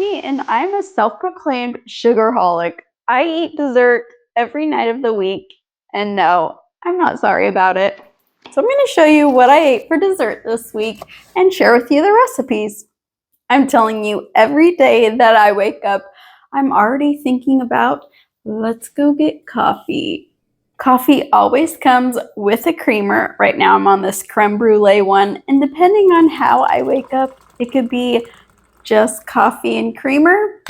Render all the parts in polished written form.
me, and I'm a self-proclaimed sugarholic. I eat dessert every night of the week, and no, I'm not sorry about it. So I'm going to show you what I ate for dessert this week and share with you the recipes. I'm telling you, every day that I wake up, I'm already thinking about, let's go get coffee. Coffee always comes with a creamer. Right now I'm on this creme brulee one, and depending on how I wake up, it could be just coffee and creamer.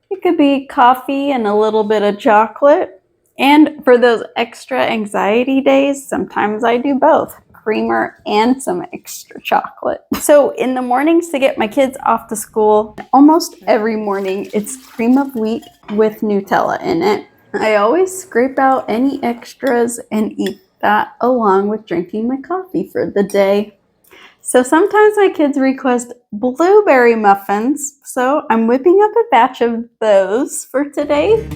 It could be coffee and a little bit of chocolate. And for those extra anxiety days, sometimes I do both, creamer and some extra chocolate. So in the mornings to get my kids off to school, almost every morning it's cream of wheat with Nutella in it. I always scrape out any extras and eat that along with drinking my coffee for the day. So sometimes my kids request blueberry muffins, so I'm whipping up a batch of those for today.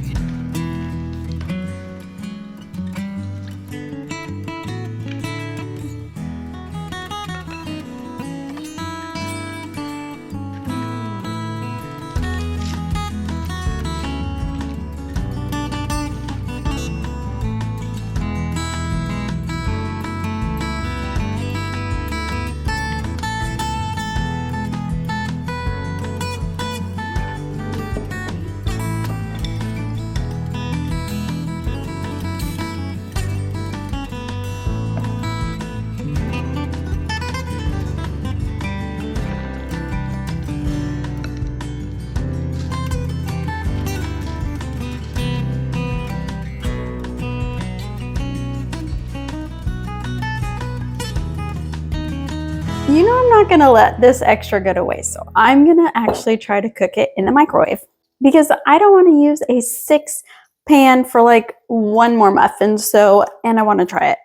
You know I'm not gonna let this extra go to waste, so I'm gonna actually try to cook it in the microwave because I don't want to use a 6 pan for like one more muffin, and I want to try it.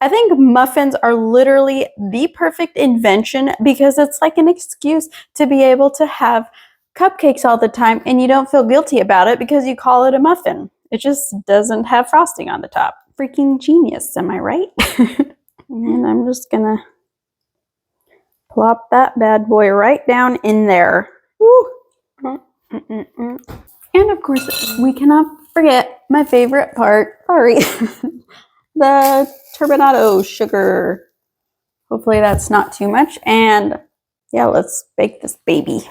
I think muffins are literally the perfect invention because it's like an excuse to be able to have cupcakes all the time and you don't feel guilty about it because you call it a muffin. It just doesn't have frosting on the top. Freaking genius, am I right? And I'm just gonna plop that bad boy right down in there. Woo. And of course, we cannot forget my favorite part. Sorry. The turbinado sugar. Hopefully that's not too much. And yeah, let's bake this baby.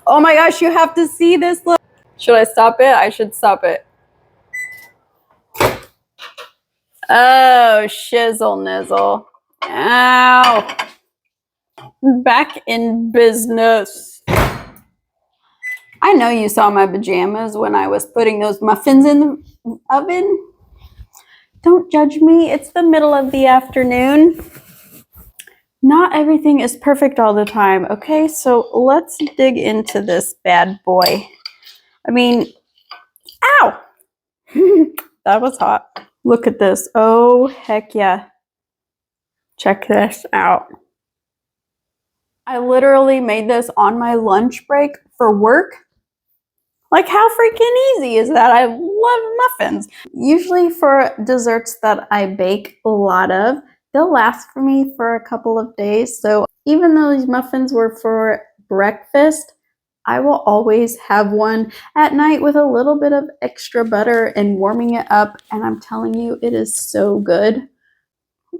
Oh my gosh, you have to see this. Look. Should I stop it? I should stop it. Oh, shizzle nizzle. Ow. Back in business. I know you saw my pajamas when I was putting those muffins in the oven. Don't judge me. It's the middle of the afternoon. Not everything is perfect all the time, okay? So let's dig into this bad boy. I mean, ow! That was hot. Look at this. Oh, heck yeah. Check this out. I literally made this on my lunch break for work. Like, how freaking easy is that? I love muffins. Usually for desserts that I bake a lot of, they'll last for me for a couple of days. So even though these muffins were for breakfast, I will always have one at night with a little bit of extra butter and warming it up. And I'm telling you, it is so good.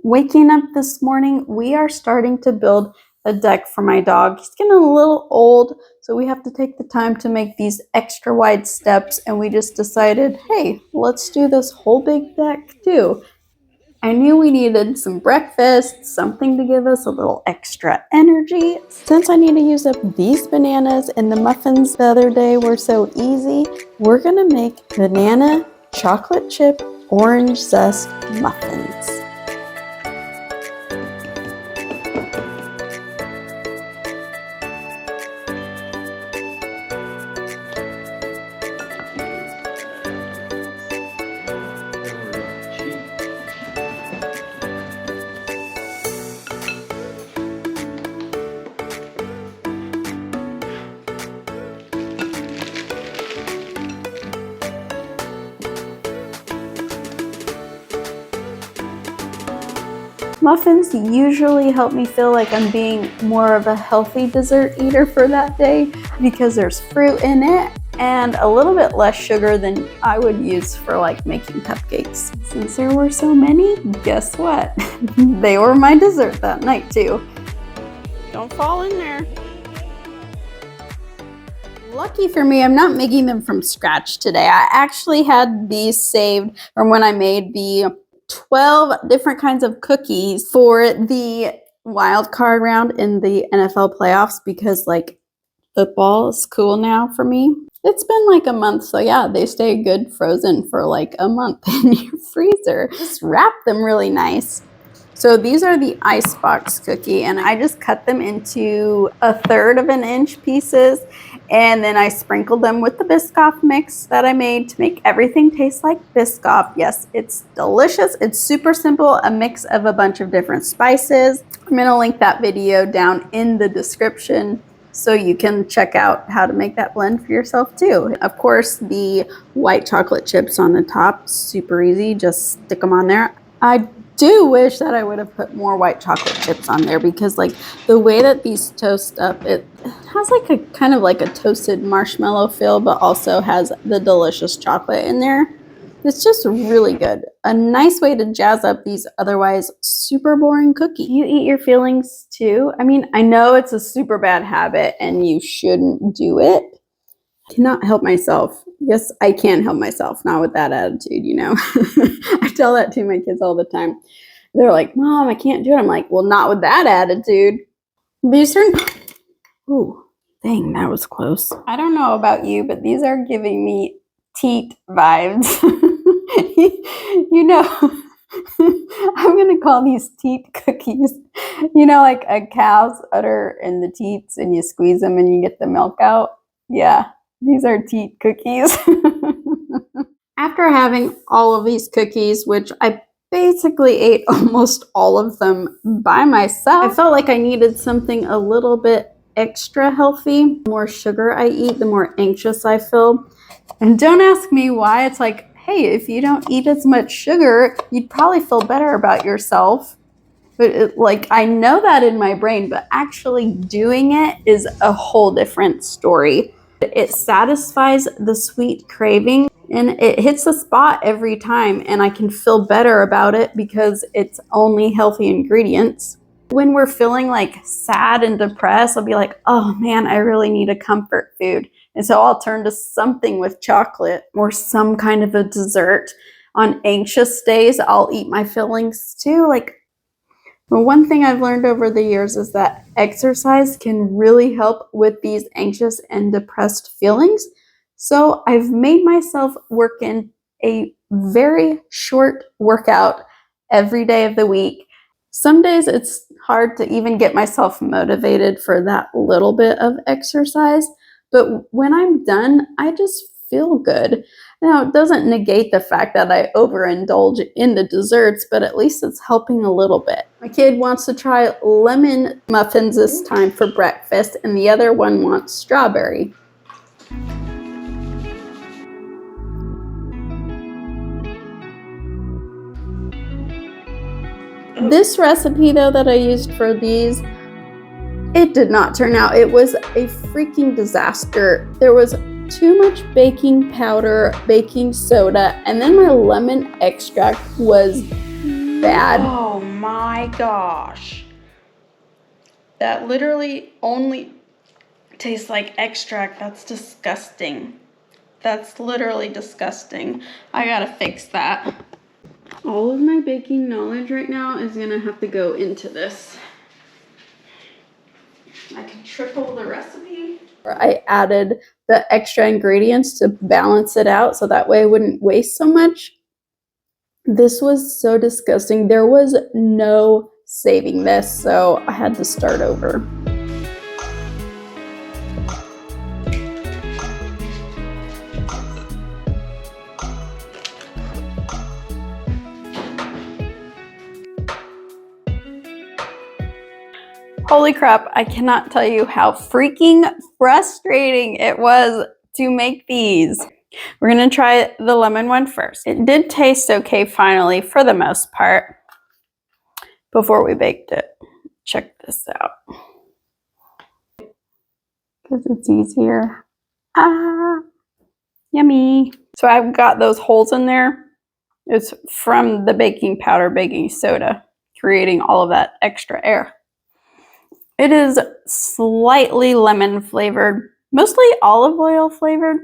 Waking up this morning, we are starting to build a deck for my dog. He's getting a little old, so we have to take the time to make these extra wide steps, and we just decided, hey, let's do this whole big deck too. I knew we needed some breakfast, something to give us a little extra energy. Since I need to use up these bananas and the muffins the other day were so easy, we're gonna make banana chocolate chip orange zest muffins. Muffins usually help me feel like I'm being more of a healthy dessert eater for that day because there's fruit in it and a little bit less sugar than I would use for like making cupcakes. Since there were so many, guess what? They were my dessert that night too. Don't fall in there. Lucky for me, I'm not making them from scratch today. I actually had these saved from when I made the 12 different kinds of cookies for the wild card round in the NFL playoffs because like football is cool now for me. It's been like a month, so yeah, they stay good frozen for like a month in your freezer. Just wrap them really nice. So these are the icebox cookie, and I just cut them into 1/3 of an inch pieces, and then I sprinkled them with the biscoff mix that I made to make everything taste like biscoff. Yes, it's delicious. It's super simple, a mix of a bunch of different spices. I'm gonna link that video down in the description so you can check out how to make that blend for yourself too. Of course, the white chocolate chips on the top, super easy, just stick them on there. I do wish that I would have put more white chocolate chips on there because like the way that these toast up, it has like a kind of like a toasted marshmallow feel, but also has the delicious chocolate in there. It's just really good. A nice way to jazz up these otherwise super boring cookies. You eat your feelings too? I mean, I know it's a super bad habit and you shouldn't do it. I cannot help myself. Yes, I can help myself, not with that attitude, you know. I tell that to my kids all the time. They're like, Mom, I can't do it. I'm like, well, not with that attitude. These are, ooh, dang, that was close. I don't know about you, but these are giving me teat vibes. You know, I'm going to call these teat cookies. You know, like a cow's udder and the teats, and you squeeze them and you get the milk out. Yeah. These are teat cookies. After having all of these cookies, which I basically ate almost all of them by myself, I felt like I needed something a little bit extra healthy. The more sugar I eat, the more anxious I feel. And don't ask me why. It's like, hey, if you don't eat as much sugar, you'd probably feel better about yourself. But like, I know that in my brain, but actually doing it is a whole different story. It satisfies the sweet craving and it hits the spot every time, and I can feel better about it because it's only healthy ingredients. When we're feeling like sad and depressed, I'll be like, oh man, I really need a comfort food. And so I'll turn to something with chocolate or some kind of a dessert. On anxious days, I'll eat my fillings too. Like, well, one thing I've learned over the years is that exercise can really help with these anxious and depressed feelings. So I've made myself work in a very short workout every day of the week. Some days it's hard to even get myself motivated for that little bit of exercise, but when I'm done, I just feel good. Now, it doesn't negate the fact that I overindulge in the desserts, but at least it's helping a little bit. My kid wants to try lemon muffins this time for breakfast, and the other one wants strawberry. This recipe, though, that I used for these, it did not turn out. It was a freaking disaster. There was too much baking powder, baking soda, and then my lemon extract was bad. Oh my gosh. That literally only tastes like extract. That's disgusting. That's literally disgusting. I gotta fix that. All of my baking knowledge right now is gonna have to go into this. I can triple the recipe. I added the extra ingredients to balance it out so that way I wouldn't waste so much. This was so disgusting. There was no saving this, so I had to start over. Holy crap, I cannot tell you how freaking frustrating it was to make these. We're gonna try the lemon one first. It did taste okay finally for the most part. before we baked it. Check this out. Because it's easier. Ah, yummy. So I've got those holes in there. It's from the baking powder, baking soda, creating all of that extra air. It is slightly lemon flavored, mostly olive oil flavored.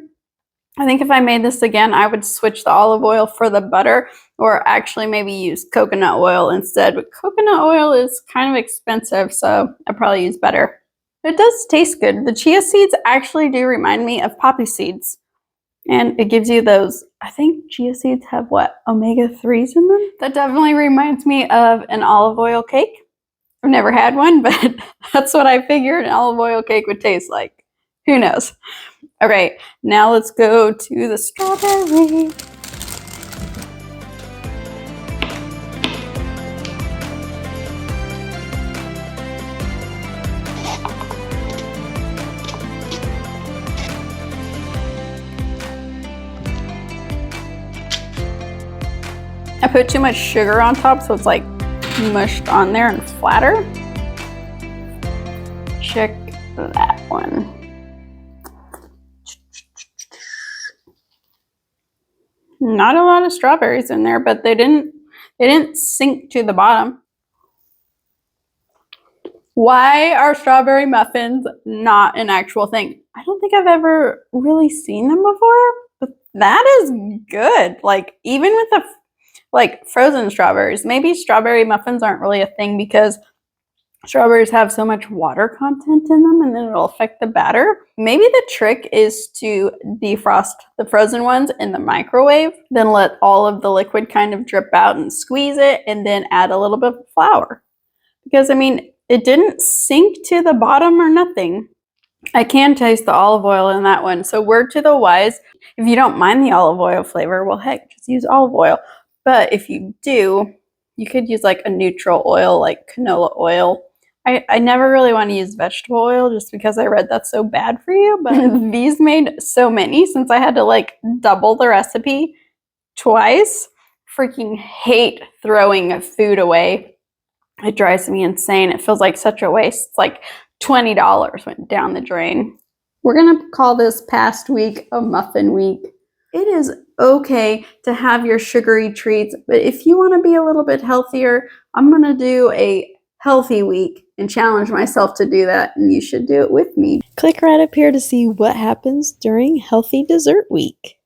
I think if I made this again, I would switch the olive oil for the butter, or actually maybe use coconut oil instead. But coconut oil is kind of expensive, so I'd probably use butter. It does taste good. The chia seeds actually do remind me of poppy seeds. And it gives you those, I think chia seeds have what, omega-3s in them? That definitely reminds me of an olive oil cake. I've never had one, but that's what I figured an olive oil cake would taste like. Who knows? Okay, now let's go to the strawberry. I put too much sugar on top, so it's like mushed on there and flatter. Check that one. Not a lot of strawberries in there, but they didn't sink to the bottom. Why are strawberry muffins not an actual thing? I don't think I've ever really seen them before, but that is good. Like, even with the frozen strawberries, maybe strawberry muffins aren't really a thing because strawberries have so much water content in them and then it'll affect the batter. Maybe the trick is to defrost the frozen ones in the microwave, then let all of the liquid kind of drip out and squeeze it, and then add a little bit of flour. Because, I mean, it didn't sink to the bottom or nothing. I can taste the olive oil in that one. So word to the wise, if you don't mind the olive oil flavor, well, heck, just use olive oil. But if you do, you could use like a neutral oil, like canola oil. I never really want to use vegetable oil just because I read that's so bad for you. But these made so many since I had to like double the recipe twice. Freaking hate throwing food away. It drives me insane. It feels like such a waste. It's like $20 went down the drain. We're going to call this past week a muffin week. It is okay to have your sugary treats, but if you want to be a little bit healthier, I'm going to do a healthy week and challenge myself to do that, and you should do it with me. Click right up here to see what happens during Healthy Dessert Week.